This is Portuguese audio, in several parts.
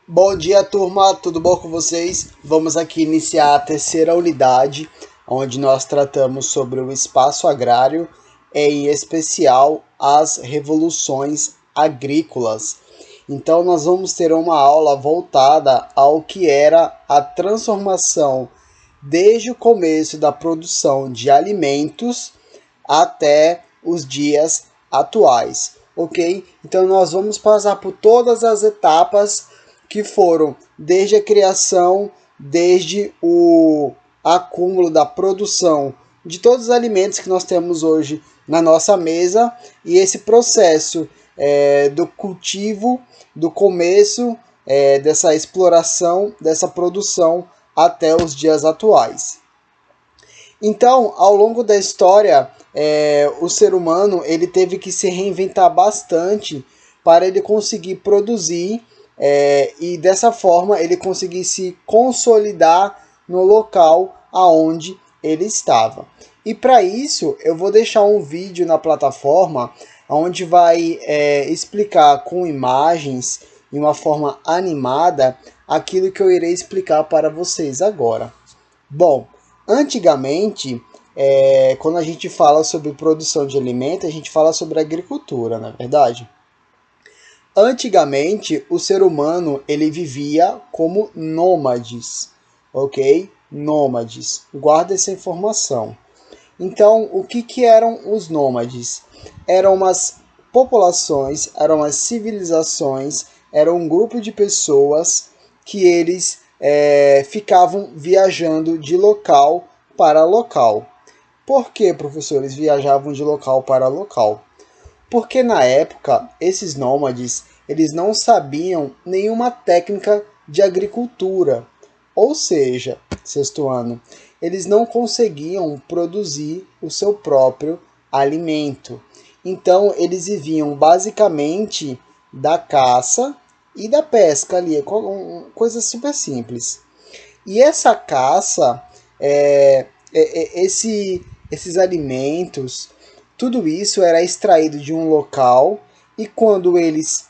Bom dia, turma, tudo bom com vocês? Vamos aqui iniciar a terceira unidade, onde nós tratamos sobre o espaço agrário, em especial as revoluções agrícolas. Então, nós vamos ter uma aula voltada ao que era a transformação desde o começo da produção de alimentos até os dias atuais, ok? Então nós vamos passar por todas as etapas que foram desde a criação, desde o acúmulo da produção de todos os alimentos que nós temos hoje na nossa mesa e esse processo do cultivo, do começo dessa exploração, dessa produção até os dias atuais. Então, ao longo da história, o ser humano ele teve que se reinventar bastante para ele conseguir produzir e dessa forma ele conseguir se consolidar no local aonde ele estava. E para isso eu vou deixar um vídeo na plataforma onde vai explicar com imagens de uma forma animada aquilo que eu irei explicar para vocês agora. Bom, antigamente, quando a gente fala sobre produção de alimento, a gente fala sobre agricultura, não é verdade? Antigamente, o ser humano ele vivia como nômades, ok? Nômades. Guarda essa informação. Então, o que eram os nômades? Eram umas populações, eram umas civilizações, era um grupo de pessoas que eles ficavam viajando de local para local. Por que, professores, viajavam de local para local? Porque na época, esses nômades, eles não sabiam nenhuma técnica de agricultura. Ou seja, sexto ano, eles não conseguiam produzir o seu próprio alimento. Então, eles viviam basicamente da caça e da pesca ali, coisa super simples. E essa caça, esses alimentos, tudo isso era extraído de um local e quando eles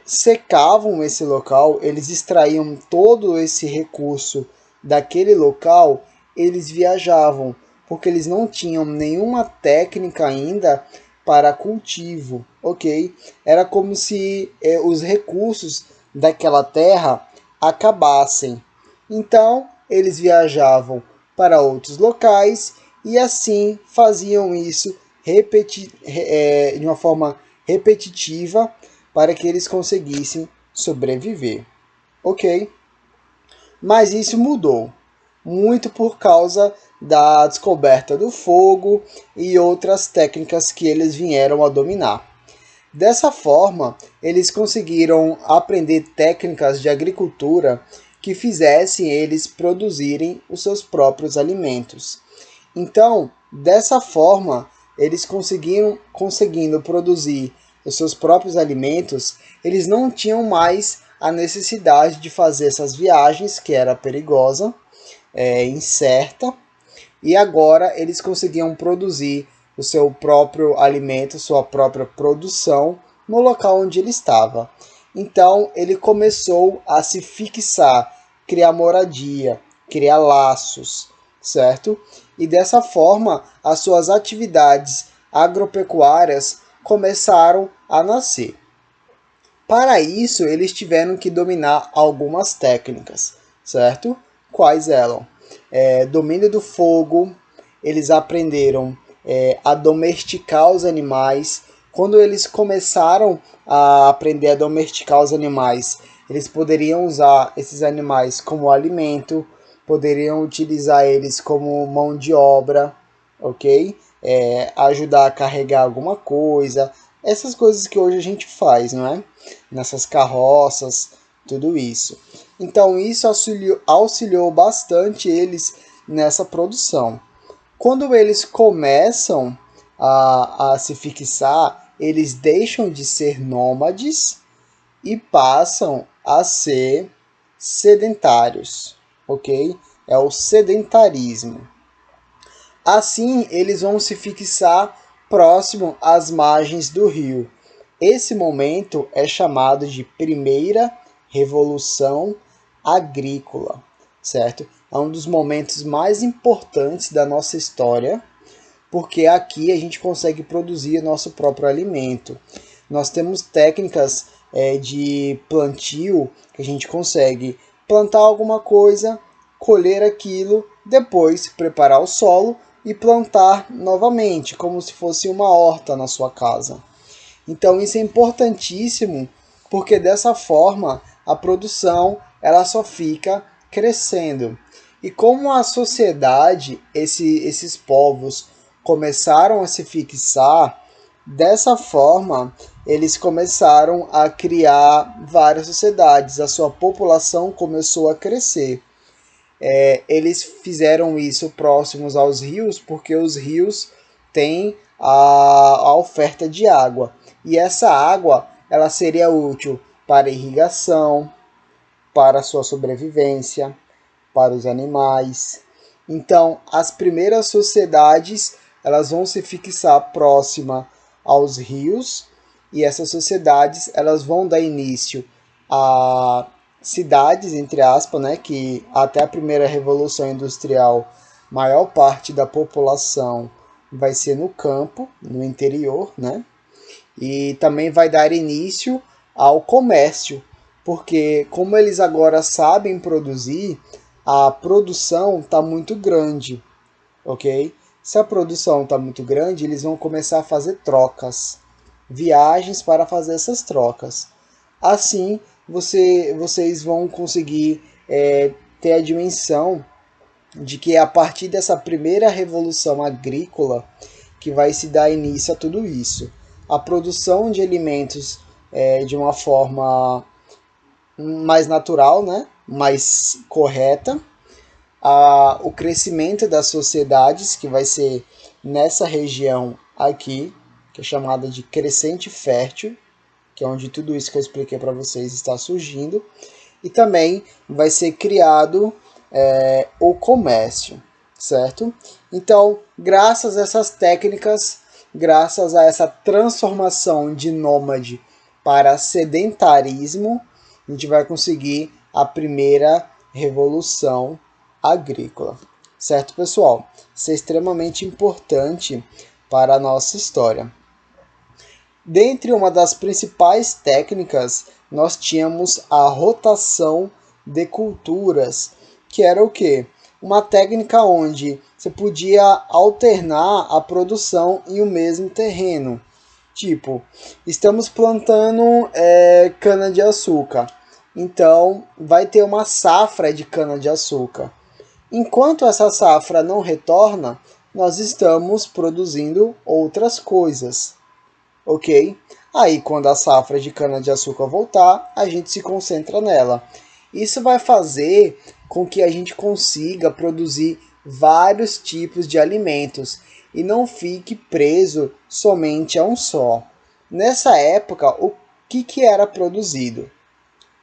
secavam esse local, eles extraíam todo esse recurso daquele local, eles viajavam, porque eles não tinham nenhuma técnica ainda para cultivo, ok? Era como se os recursos daquela terra acabassem. Então, eles viajavam para outros locais e assim faziam isso de uma forma repetitiva para que eles conseguissem sobreviver, ok? Mas isso mudou muito por causa da descoberta do fogo e outras técnicas que eles vieram a dominar. Dessa forma, eles conseguiram aprender técnicas de agricultura que fizessem eles produzirem os seus próprios alimentos. Então, dessa forma, eles conseguindo produzir os seus próprios alimentos, eles não tinham mais a necessidade de fazer essas viagens, que era perigosa, incerta, e agora eles conseguiam produzir o seu próprio alimento, sua própria produção no local onde ele estava. Então ele começou a se fixar, criar moradia, criar laços, certo? E dessa forma as suas atividades agropecuárias começaram a nascer. Para isso, eles tiveram que dominar algumas técnicas, certo? Quais eram? Domínio do fogo, eles aprenderam a domesticar os animais. Quando eles começaram a aprender a domesticar os animais, eles poderiam usar esses animais como alimento, poderiam utilizar eles como mão de obra, ok? Ajudar a carregar alguma coisa, essas coisas que hoje a gente faz, não é? Nessas carroças, tudo isso. Então isso auxiliou bastante eles nessa produção. Quando eles começam a se fixar, eles deixam de ser nômades e passam a ser sedentários, ok? É o sedentarismo. Assim, eles vão se fixar próximo às margens do rio. Esse momento é chamado de primeira Revolução Agrícola, certo? É um dos momentos mais importantes da nossa história, porque aqui a gente consegue produzir o nosso próprio alimento. Nós temos técnicas de plantio que a gente consegue plantar alguma coisa, colher aquilo, depois preparar o solo e plantar novamente, como se fosse uma horta na sua casa. Então isso é importantíssimo, porque dessa forma a produção ela só fica crescendo. E como a sociedade, esses povos começaram a se fixar, dessa forma eles começaram a criar várias sociedades, a sua população começou a crescer. Eles fizeram isso próximos aos rios, porque os rios têm a oferta de água. E essa água ela seria útil para irrigação, para a sua sobrevivência, para os animais. Então, as primeiras sociedades elas vão se fixar próxima aos rios e essas sociedades elas vão dar início a cidades, entre aspas, né, que até a primeira revolução industrial, maior parte da população vai ser no campo, no interior, né? E também vai dar início ao comércio, porque como eles agora sabem produzir, a produção está muito grande, ok? Se a produção está muito grande, eles vão começar a fazer trocas, viagens para fazer essas trocas. Assim, vocês vão conseguir ter a dimensão de que é a partir dessa primeira revolução agrícola que vai se dar início a tudo isso. A produção de alimentos de uma forma mais natural, né? Mais correta, o crescimento das sociedades, que vai ser nessa região aqui, que é chamada de crescente fértil, que é onde tudo isso que eu expliquei para vocês está surgindo, e também vai ser criado o comércio, certo? Então, graças a essas técnicas, graças a essa transformação de nômade para sedentarismo, a gente vai conseguir a primeira revolução agrícola, certo, pessoal? Isso é extremamente importante para a nossa história. Dentre uma das principais técnicas, nós tínhamos a rotação de culturas, que era o quê? Uma técnica onde você podia alternar a produção em um mesmo terreno. Tipo, estamos plantando cana-de-açúcar, então vai ter uma safra de cana-de-açúcar. Enquanto essa safra não retorna, nós estamos produzindo outras coisas, ok? Aí, quando a safra de cana-de-açúcar voltar, a gente se concentra nela. Isso vai fazer com que a gente consiga produzir vários tipos de alimentos e não fique preso somente a um só. Nessa época, o que era produzido?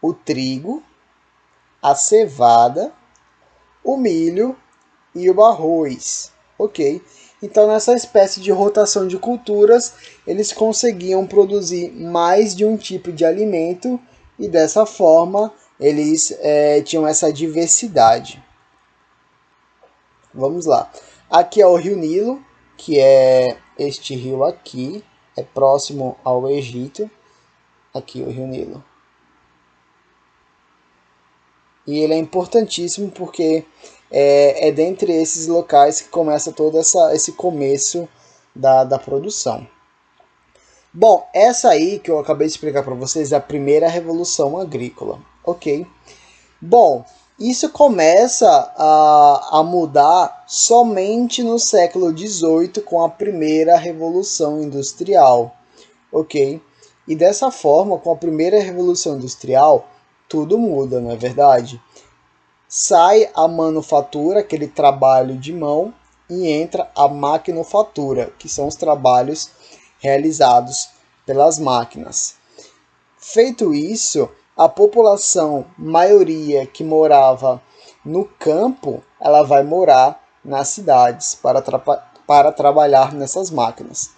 O trigo, a cevada, o milho e o arroz, ok? Então, nessa espécie de rotação de culturas, eles conseguiam produzir mais de um tipo de alimento e dessa forma eles tinham essa diversidade. Vamos lá. Aqui é o Rio Nilo, que é este rio aqui, é próximo ao Egito. Aqui o Rio Nilo. E ele é importantíssimo porque é dentre esses locais que começa todo esse começo da produção. Bom, essa aí que eu acabei de explicar para vocês é a primeira revolução agrícola, ok? Bom, isso começa a mudar somente no século XVIII com a primeira revolução industrial, ok? E dessa forma, com a primeira revolução industrial, tudo muda, não é verdade? Sai a manufatura, aquele trabalho de mão, e entra a maquinofatura, que são os trabalhos realizados pelas máquinas. Feito isso, a população, maioria que morava no campo, ela vai morar nas cidades para trabalhar nessas máquinas.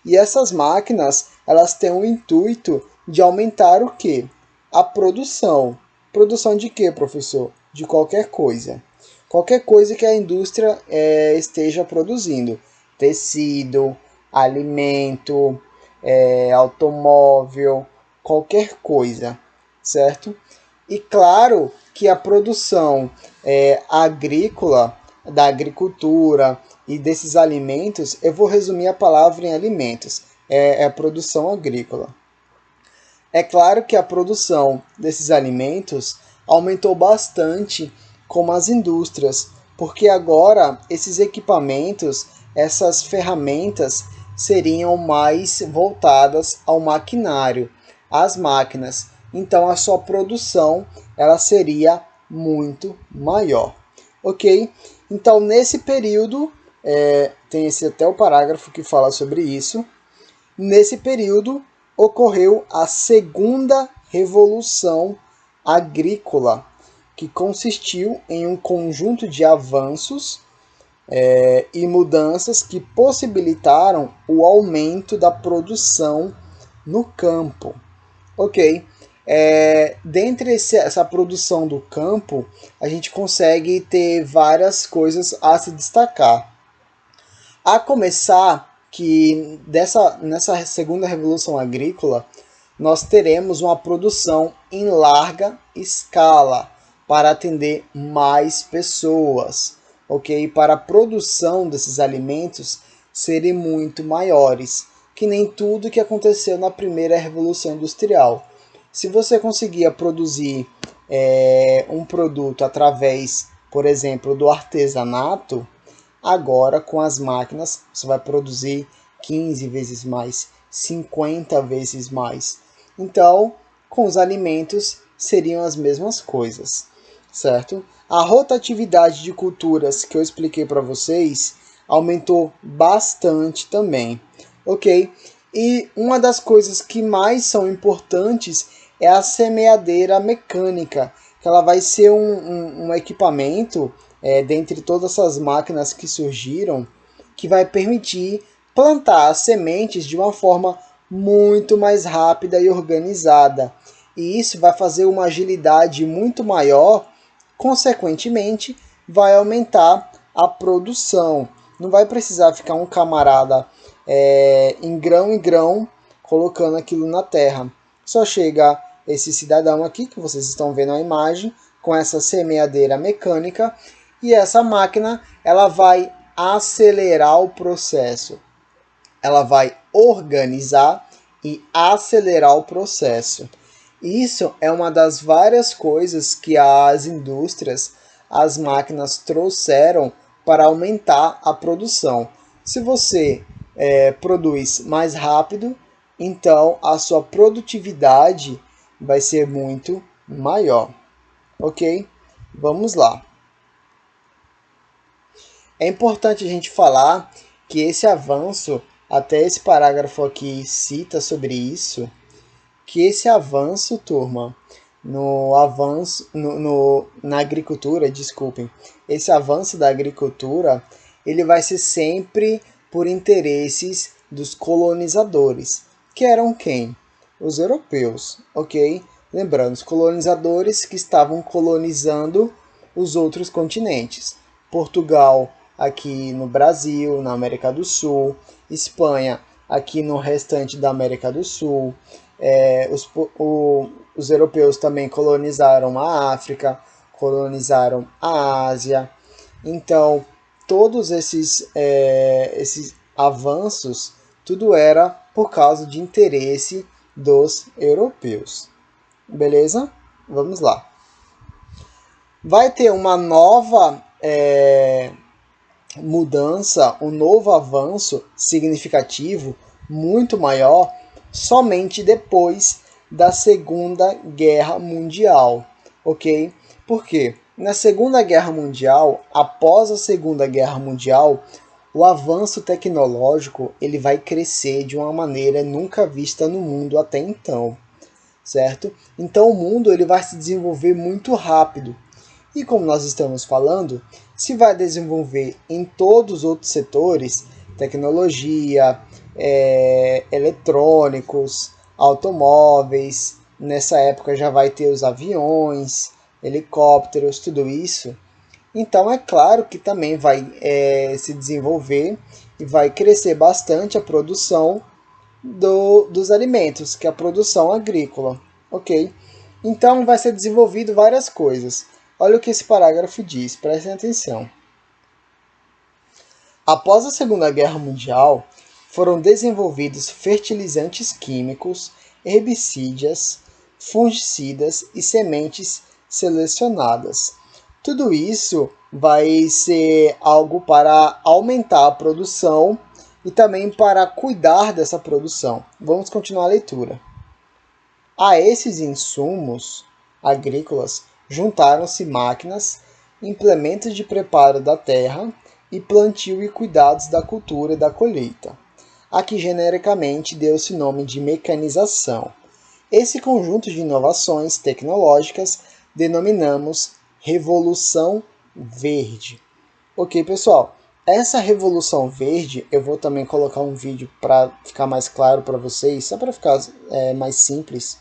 E essas máquinas, elas têm o intuito de aumentar o quê? a produção. Produção de quê, professor? De qualquer coisa. Qualquer coisa que a indústria esteja produzindo. Tecido, alimento, automóvel, qualquer coisa, certo? E claro que a produção agrícola, da agricultura e desses alimentos, eu vou resumir a palavra em alimentos, é a produção agrícola. É claro que a produção desses alimentos aumentou bastante como as indústrias, porque agora esses equipamentos, essas ferramentas seriam mais voltadas ao maquinário, às máquinas. Então a sua produção ela seria muito maior, ok? Então nesse período tem esse até o parágrafo que fala sobre isso. Nesse período ocorreu a segunda revolução agrícola, que consistiu em um conjunto de avanços e mudanças que possibilitaram o aumento da produção no campo. Ok. Dentre essa produção do campo, a gente consegue ter várias coisas a se destacar. A começar que nessa segunda revolução agrícola, nós teremos uma produção em larga escala para atender mais pessoas, ok? Para a produção desses alimentos serem muito maiores, que nem tudo que aconteceu na primeira revolução industrial. Se você conseguia produzir um produto através, por exemplo, do artesanato, agora com as máquinas você vai produzir 15 vezes mais, 50 vezes mais. Então, com os alimentos seriam as mesmas coisas, certo? A rotatividade de culturas que eu expliquei para vocês aumentou bastante também, ok? E uma das coisas que mais são importantes é a semeadeira mecânica, que ela vai ser um equipamento, dentre todas essas máquinas que surgiram, que vai permitir plantar as sementes de uma forma muito mais rápida e organizada. E isso vai fazer uma agilidade muito maior, consequentemente, vai aumentar a produção. Não vai precisar ficar um camarada em grão colocando aquilo na terra. Só chega esse cidadão aqui, que vocês estão vendo a imagem, com essa semeadeira mecânica, e essa máquina ela vai acelerar o processo. Ela vai organizar e acelerar o processo. Isso é uma das várias coisas que as indústrias, as máquinas trouxeram para aumentar a produção. Se você produz mais rápido, então a sua produtividade vai ser muito maior. Ok? Vamos lá. É importante a gente falar que esse avanço, até esse parágrafo aqui cita sobre isso, que esse avanço, turma, na agricultura, desculpem, esse avanço da agricultura, ele vai ser sempre por interesses dos colonizadores, que eram quem? Os europeus, ok? Lembrando, os colonizadores que estavam colonizando os outros continentes. Portugal aqui no Brasil, na América do Sul, Espanha aqui no restante da América do Sul. Os europeus também colonizaram a África, colonizaram a Ásia. Então, todos esses avanços, tudo era por causa de interesse dos europeus. Beleza? Vamos lá. Vai ter uma nova mudança, um novo avanço significativo, muito maior, somente depois da Segunda Guerra Mundial, ok? Por quê? Na Segunda Guerra Mundial, após a Segunda Guerra Mundial, o avanço tecnológico ele vai crescer de uma maneira nunca vista no mundo até então, certo? Então o mundo ele vai se desenvolver muito rápido. E como nós estamos falando, se vai desenvolver em todos os outros setores, tecnologia, eletrônicos, automóveis, nessa época já vai ter os aviões, helicópteros, tudo isso. Então é claro que também vai se desenvolver e vai crescer bastante a produção dos alimentos, que é a produção agrícola, ok? Então vai ser desenvolvido várias coisas. Olha o que esse parágrafo diz, prestem atenção. Após a Segunda Guerra Mundial, foram desenvolvidos fertilizantes químicos, herbicidas, fungicidas e sementes selecionadas. Tudo isso vai ser algo para aumentar a produção e também para cuidar dessa produção. Vamos continuar a leitura. A esses insumos agrícolas juntaram-se máquinas, implementos de preparo da terra e plantio e cuidados da cultura e da colheita. A que genericamente deu-se o nome de mecanização. Esse conjunto de inovações tecnológicas denominamos Revolução Verde. Ok, pessoal, essa Revolução Verde, eu vou também colocar um vídeo para ficar mais claro para vocês, só para ficar mais simples.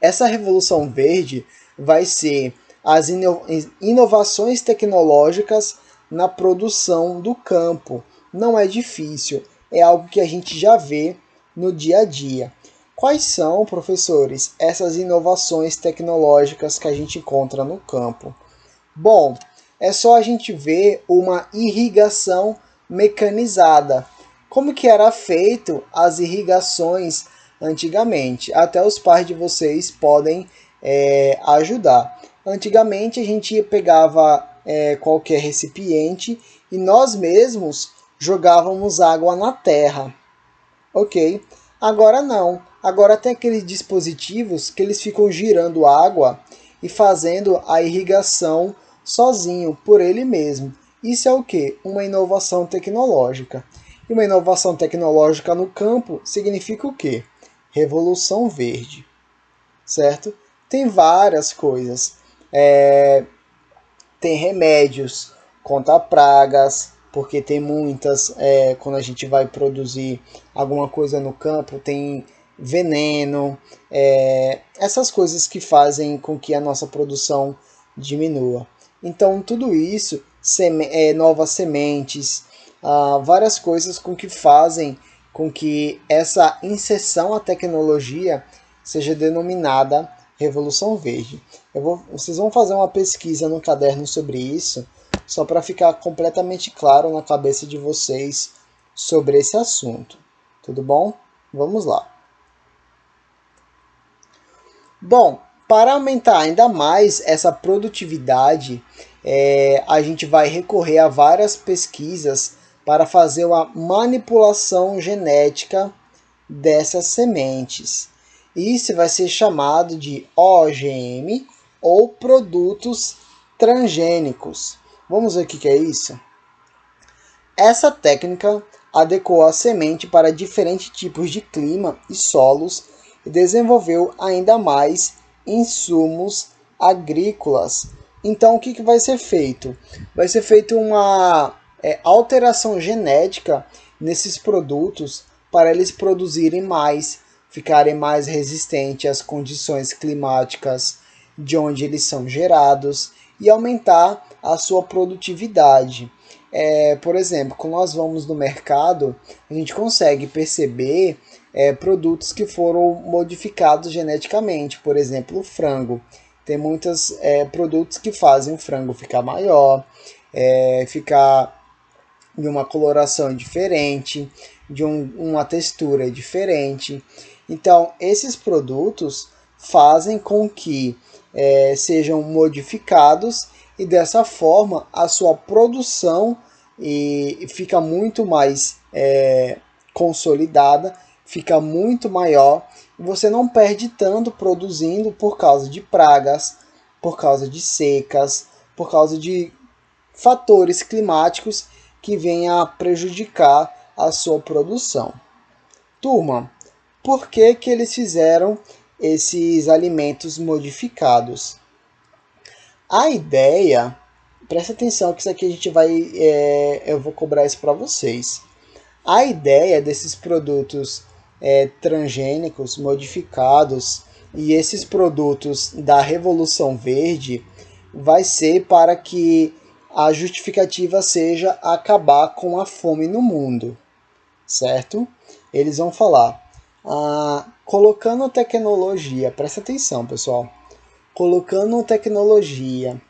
Essa Revolução Verde vai ser as inovações tecnológicas na produção do campo. Não é difícil, é algo que a gente já vê no dia a dia. Quais são, professores, essas inovações tecnológicas que a gente encontra no campo? Bom, é só a gente ver uma irrigação mecanizada. Como que era feito as irrigações antigamente? Até os pais de vocês podem ajudar. Antigamente a gente pegava qualquer recipiente e nós mesmos jogávamos água na terra, ok? Agora não. Agora tem aqueles dispositivos que eles ficam girando água e fazendo a irrigação sozinho, por ele mesmo. Isso é o que? Uma inovação tecnológica. E uma inovação tecnológica no campo significa o quê? Revolução Verde, certo? Tem várias coisas. Tem remédios contra pragas, porque tem muitas, quando a gente vai produzir alguma coisa no campo, tem veneno, essas coisas que fazem com que a nossa produção diminua. Então, tudo isso, novas sementes, várias coisas com que fazem com que essa inserção à tecnologia seja denominada Revolução Verde. Vocês vão fazer uma pesquisa no caderno sobre isso, só para ficar completamente claro na cabeça de vocês sobre esse assunto. Tudo bom? Vamos lá. Bom, para aumentar ainda mais essa produtividade, a gente vai recorrer a várias pesquisas para fazer uma manipulação genética dessas sementes. Isso vai ser chamado de OGM ou produtos transgênicos. Vamos ver o que é isso? Essa técnica adequou a semente para diferentes tipos de clima e solos e desenvolveu ainda mais insumos agrícolas. Então, o que vai ser feito? Vai ser feita uma alteração genética nesses produtos para eles produzirem mais, ficarem mais resistentes às condições climáticas de onde eles são gerados e aumentar a sua produtividade. Por exemplo, quando nós vamos no mercado, a gente consegue perceber produtos que foram modificados geneticamente. Por exemplo, o frango. Tem muitos produtos que fazem o frango ficar maior, ficar de uma coloração diferente, de uma textura diferente. Então, esses produtos fazem com que sejam modificados e dessa forma a sua produção fica muito mais consolidada, fica muito maior e você não perde tanto produzindo por causa de pragas, por causa de secas, por causa de fatores climáticos que venham a prejudicar a sua produção. Turma, por que eles fizeram esses alimentos modificados? A ideia, presta atenção que isso aqui a gente vai, eu vou cobrar isso para vocês. A ideia desses produtos transgênicos modificados e esses produtos da Revolução Verde vai ser para que a justificativa seja acabar com a fome no mundo, certo? Eles vão falar, colocando tecnologia, presta atenção pessoal, colocando tecnologia,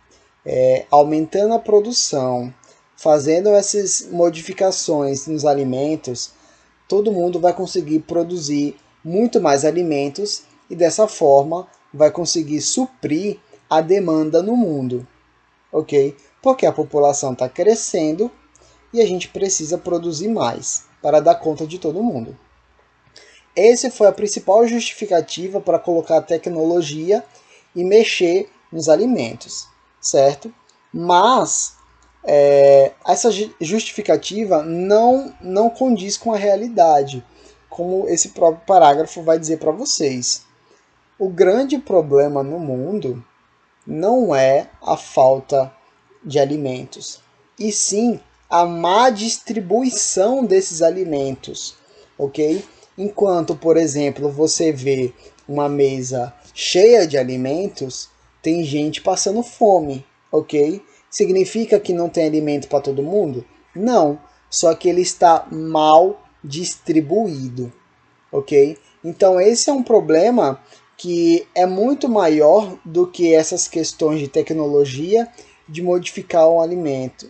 aumentando a produção, fazendo essas modificações nos alimentos, todo mundo vai conseguir produzir muito mais alimentos e dessa forma vai conseguir suprir a demanda no mundo, ok? Porque a população está crescendo e a gente precisa produzir mais para dar conta de todo mundo. Essa foi a principal justificativa para colocar a tecnologia e mexer nos alimentos, certo? Mas essa justificativa não condiz com a realidade, como esse próprio parágrafo vai dizer para vocês. O grande problema no mundo não é a falta de alimentos, e sim a má distribuição desses alimentos, ok? Enquanto, por exemplo, você vê uma mesa cheia de alimentos, tem gente passando fome, ok? Significa que não tem alimento para todo mundo? Não, só que ele está mal distribuído, ok? Então esse é um problema que é muito maior do que essas questões de tecnologia de modificar o alimento.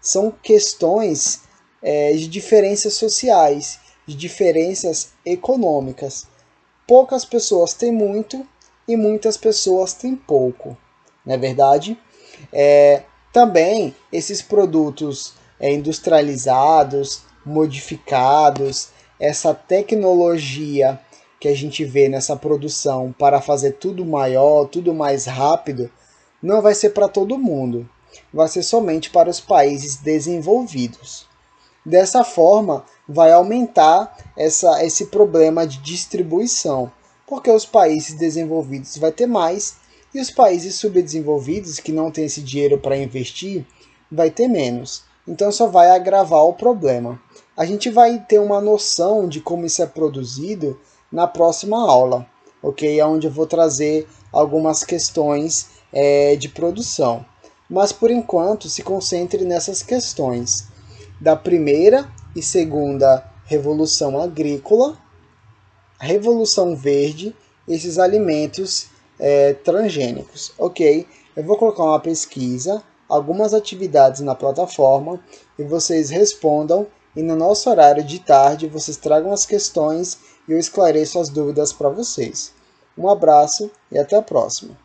São questões de diferenças sociais, de diferenças econômicas. Poucas pessoas têm muito e muitas pessoas têm pouco, não é verdade? Também esses produtos industrializados, modificados, essa tecnologia que a gente vê nessa produção para fazer tudo maior, tudo mais rápido, não vai ser para todo mundo, vai ser somente para os países desenvolvidos. Dessa forma, vai aumentar esse problema de distribuição, porque os países desenvolvidos vai ter mais e os países subdesenvolvidos, que não têm esse dinheiro para investir, vai ter menos. Então só vai agravar o problema. A gente vai ter uma noção de como isso é produzido na próxima aula, ok? Onde eu vou trazer algumas questões de produção. Mas por enquanto se concentre nessas questões da primeira e segunda revolução agrícola, revolução verde, esses alimentos transgênicos, ok? Eu vou colocar uma pesquisa, algumas atividades na plataforma e vocês respondam e no nosso horário de tarde vocês tragam as questões e eu esclareço as dúvidas para vocês. Um abraço e até a próxima.